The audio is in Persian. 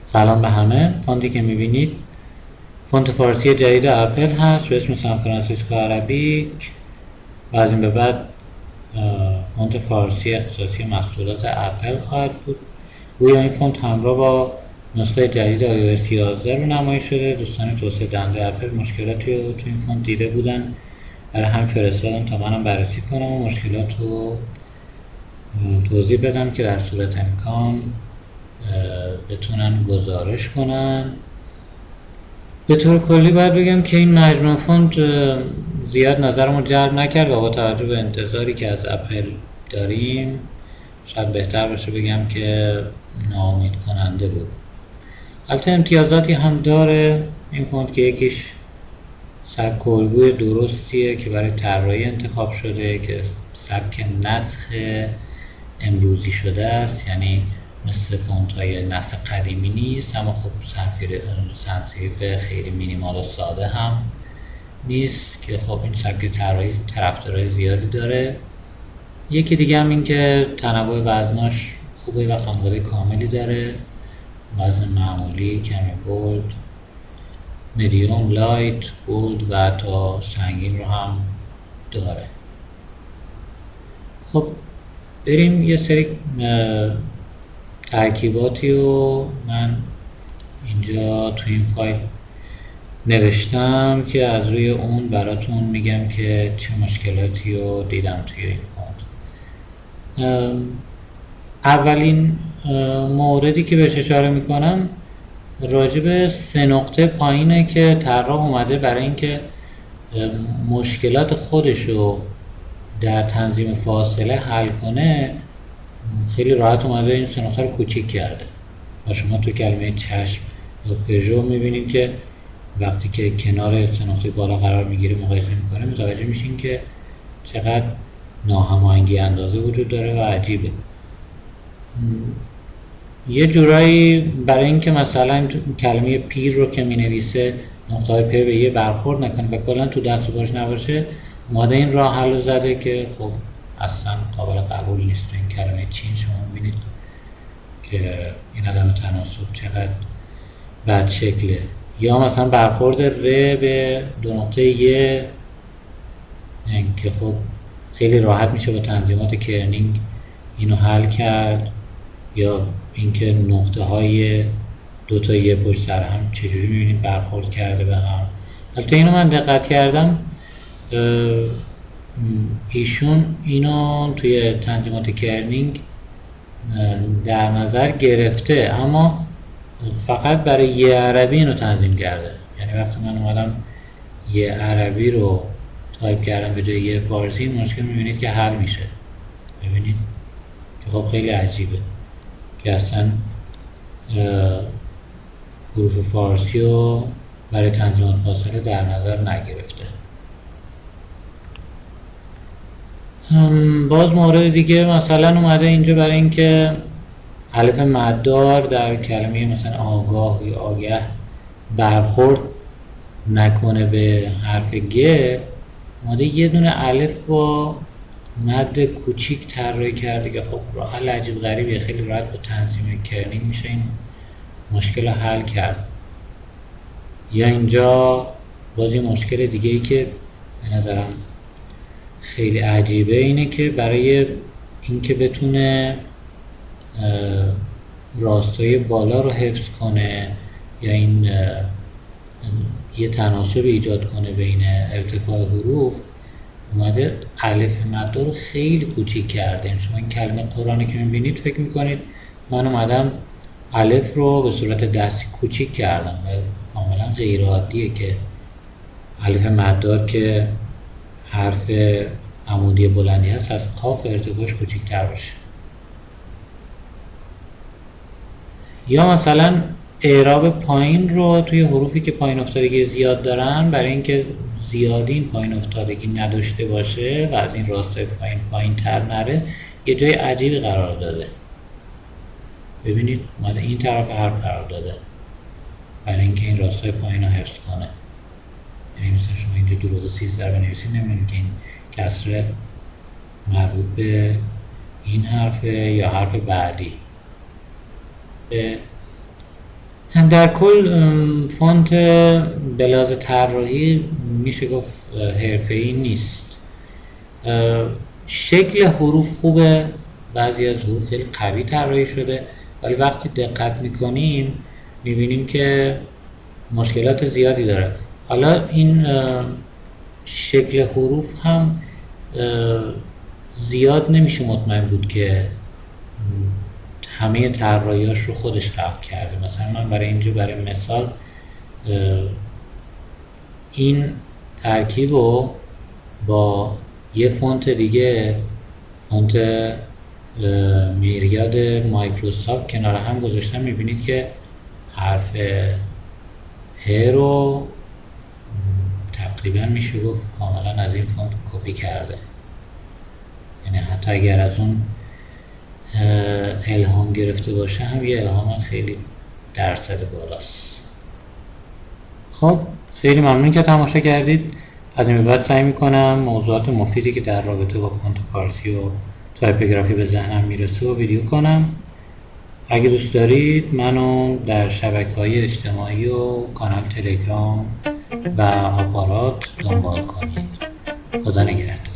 سلام به همه. فونتی که میبینید فونت فارسی جدید اپل هست به اسم سان فرانسیسکو عربیک و از این به بعد فونت فارسی اختصاصی محصولات اپل خواهد بود. روی این فونت همراه با نسخه جدید iOS 11 رو نمایی شده. دوستان توسعه دهنده اپل مشکلاتی رو تو این فونت دیده بودن، برای همین فرستادم تا منم بررسی کنم و مشکلات رو توضیح بدم که در صورت امکان بتونن گزارش کنن. به طور کلی باید بگم که این مجموعه فونت زیاد نظرمو جلب نکرد و با توجه به انتظاری که از اپل داریم شاید بهتر باشه بگم که ناامید کننده بود. البته امتیازاتی هم داره این فونت که یکیش سبک الگوی درستیه که برای طراحی انتخاب شده که سبک نسخ امروزی شده است، یعنی مثل فونت های نسخ قدیمی نیست، اما خب سنسیف خیلی مینیمال و ساده هم نیست که خب این سبک طراحی طرفدارای زیادی داره. یکی دیگه هم این که تنوع وزناش خوبه و خانواده کاملی داره، وزن معمولی، کمی بولد، میدیوم، لایت، بولد و تا سنگین رو هم داره. خب بریم یه سری ترکیباتی رو من اینجا تو این فایل نوشتم که از روی اون براتون میگم که چه مشکلاتی رو دیدم توی این فونت. اولین موردی که بهش اشاره میکنم راجع به 3 نقطه پایینه که طراح اومده برای اینکه مشکلات خودشو در تنظیم فاصله حل کنه، خیلی راحت اومده این 3 نقطه رو کوچیک کرده. و شما تو کلمه چشم یا پژو میبینید که وقتی که کنار 3 نقطه بالا قرار میگیره مقایسه میکنه متوجه میشین که چقدر ناهماهنگی اندازه وجود داره و عجیبه. یه جورایی برای اینکه مثلا کلمه پیر رو که مینویسه نقطه های پی به یه برخورد نکنه و کلا تو دست و باش نباشه، اومده این راه حل زده که خب اصلا قابل قبول نیست. تو این کلمه چین شما میبینید که این عدم تناسب چقدر بد شکله. یا مثلا برخورد ر به 2 نقطه ی که خب خیلی راحت میشه با تنظیمات کرنینگ اینو حل کرد. یا اینکه نقطه های 2 تا ی پشت سر هم چجوری میبینید برخورد کرده به هم. البته اینو من دقت کردم ایشون اینو توی تنظیمات کرنینگ در نظر گرفته، اما فقط برای یه عربی اینو تنظیم کرده. یعنی وقتی من اومدم یه عربی رو تایپ کردم به جای یه فارسی، این مشکل میبینید که حل میشه. ببینید که خب خیلی عجیبه که اصلا حروف فارسی رو برای تنظیمات فاصله در نظر نگرفته. باز مورد دیگه مثلا اومده اینجا برای اینکه الف مدار در کلمه مثلا آگاه یا آگه برخورد نکنه به حرف گ، اومده یه دونه الف با مد کوچیک طراحی کرده که خب راه حل عجیب غریبیه. خیلی راحت با تنظیم کرنینگ میشه این مشکل رو حل کرد. یا اینجا باز یه مشکل دیگه ای که به نظرم خیلی عجیبه اینه که برای اینکه بتونه راستای بالا رو حفظ کنه یا این یه تناسب ایجاد کنه بین ارتفاع حروف، اومده الف مد رو خیلی کوچیک کرده. یعنی شما این کلمه قرآنی که میبینید فکر میکنید من اومدم الف رو به صورت دستی کوچیک کردم و کاملا غیر عادیه که الف مدار که حرف عمودی بلندی هست از قاف ارتفاعش کوچیک‌تر باشه. یا مثلا اعراب پایین رو توی حروفی که پایین افتادگی زیاد دارن، برای اینکه زیادی این پایین افتادگی نداشته باشه و از این راستای پایین تر نره، یه جای عجیبی قرار داده. ببینید اومده این طرف حرف قرار داده برای اینکه این راستای پایین رو حفظ کنه. یعنی مثلا شما اینجا دروغ 13 بنویسید نمیدونید که این کسره مربوط به این حرفه یا حرف بعدی. در کل فونت به لحاظ طراحی میشه گفت حرفه‌ای نیست. شکل حروف خوبه، بعضی از حروف خیلی قوی طراحی شده، ولی وقتی دقت میکنیم میبینیم که مشکلات زیادی داره. حالا این شکل حروف هم زیاد نمیشه مطمئن بود که همه طراحیاش رو خودش خلق کرده. مثلا من برای مثال این ترکیب رو با یه فونت دیگه، فونت میریاد مایکروسافت کنار هم گذاشتم، میبینید که حرف ه رو تقریبا میشه گفت کاملا از این فونت کپی کرده. یعنی حتی اگر از اون الهام گرفته باشه هم یه الهام خیلی درصد بالاست. خب خیلی ممنون که تماشا کردید. از این به بعد سعی میکنم موضوعات مفیدی که در رابطه با فونت فارسی و تایپوگرافی به ذهنم میرسه و ویدیو کنم. اگه دوست دارید منو در شبکه‌های اجتماعی و کانال تلگرام و آپارات دنبال کنید. خدا نگهدار.